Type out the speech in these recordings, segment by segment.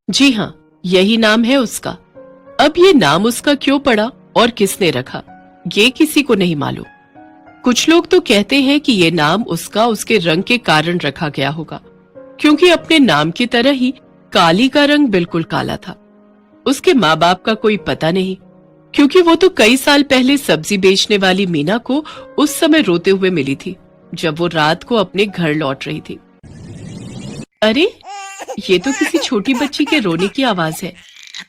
जी हाँ, यही नाम है उसका। अब ये नाम उसका क्यों पड़ा और किसने रखा, ये किसी को नहीं मालूम। कुछ लोग तो कहते हैं कि ये नाम उसका उसके रंग के कारण रखा गया होगा, क्योंकि अपने नाम की तरह ही काली का रंग बिल्कुल काला था। उसके माँ बाप का कोई पता नहीं, क्योंकि वो तो कई साल पहले सब्जी बेचने वाली मीना को उस समय रोते हुए मिली थी, जब वो रात को अपने घर लौट रही थी। अरे, ये तो किसी छोटी बच्ची के रोने की आवाज है,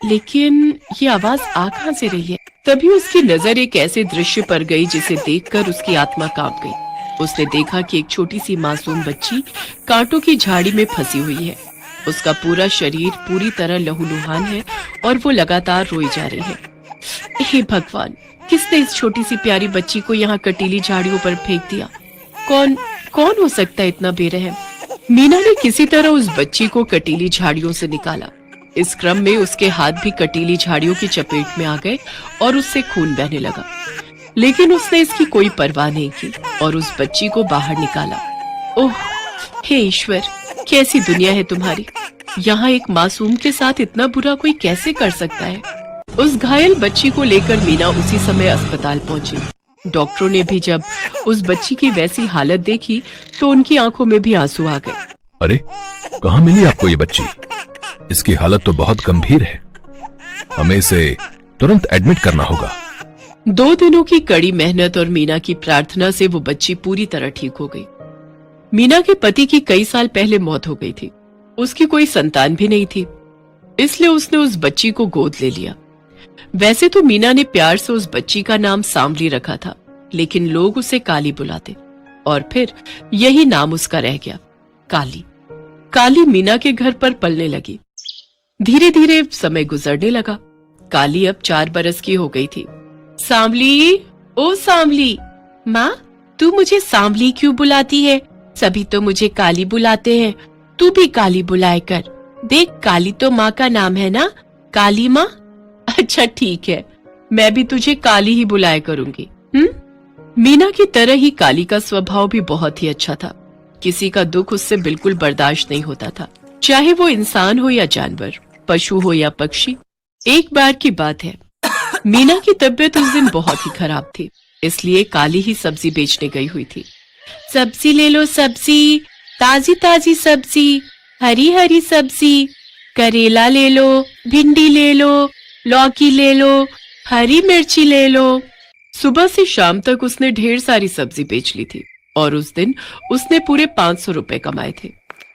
लेकिन ये आवाज आ कहां से रही है? तभी उसकी नजर एक ऐसे दृश्य पर गई जिसे देखकर उसकी आत्मा कांप गई। उसने देखा कि एक छोटी सी मासूम बच्ची कांटों की झाड़ी में फंसी हुई है। उसका पूरा शरीर पूरी तरह लहूलुहान है और वो लगातार रोई जा रही है। हे भगवान, किसने इस छोटी सी प्यारी बच्ची को यहाँ कटीली झाड़ियों पर फेंक दिया? कौन कौन हो सकता है इतना बेरहम? मीना ने किसी तरह उस बच्ची को कटीली झाड़ियों से निकाला। इस क्रम में उसके हाथ भी कटीली झाड़ियों की चपेट में आ गए और उससे खून बहने लगा, लेकिन उसने इसकी कोई परवाह नहीं की और उस बच्ची को बाहर निकाला। ओह, हे ईश्वर, कैसी दुनिया है तुम्हारी! यहाँ एक मासूम के साथ इतना बुरा कोई कैसे कर सकता है? उस घायल बच्ची को लेकर मीना उसी समय अस्पताल पहुंची। डॉक्टरों ने भी जब उस बच्ची की वैसी हालत देखी तो उनकी आंखों में भी आंसू आ गए। अरे, कहाँ मिली आपको ये बच्ची? इसकी हालत तो बहुत गंभीर है, हमें इसे तुरंत एडमिट करना होगा। 2 दिनों की कड़ी मेहनत और मीना की प्रार्थना से वो बच्ची पूरी तरह ठीक हो गई। मीना के पति की कई साल पहले मौत हो गई थी। उसकी कोई संतान भी नहीं थी, इसलिए उसने उस बच्ची को गोद ले लिया। वैसे तो मीना ने प्यार से उस बच्ची का नाम सांवली रखा था, लेकिन लोग उसे काली बुलाते और फिर यही नाम उसका रह गया, काली। काली मीना के घर पर पलने लगी। धीरे धीरे समय गुजरने लगा। काली अब 4 बरस की हो गई थी। सांवली, ओ सांवली! माँ, तू मुझे सांवली क्यों बुलाती है? सभी तो मुझे काली बुलाते हैं, तू भी काली बुलाए कर। देख, काली तो माँ का नाम है ना, काली माँ। अच्छा ठीक है, मैं भी तुझे काली ही बुलाया करूंगी। मीना की तरह ही काली का स्वभाव भी बहुत ही अच्छा था। किसी का दुख उससे बिल्कुल बर्दाश्त नहीं होता था, चाहे वो इंसान हो या जानवर, पशु हो या पक्षी। एक बार की बात है, मीना की तबीयत उस दिन बहुत ही खराब थी, इसलिए काली ही सब्जी बेचने गई हुई थी। सब्जी ले लो, सब्जी, ताजी ताजी सब्जी, हरी हरी सब्जी, करेला ले लो, भिंडी ले लो, लौकी ले लो, हरी मिर्ची ले लो। सुबह से शाम तक उसने ढेर सारी सब्जी बेच ली थी और उस दिन उसने पूरे 500 रुपए कमाए थे।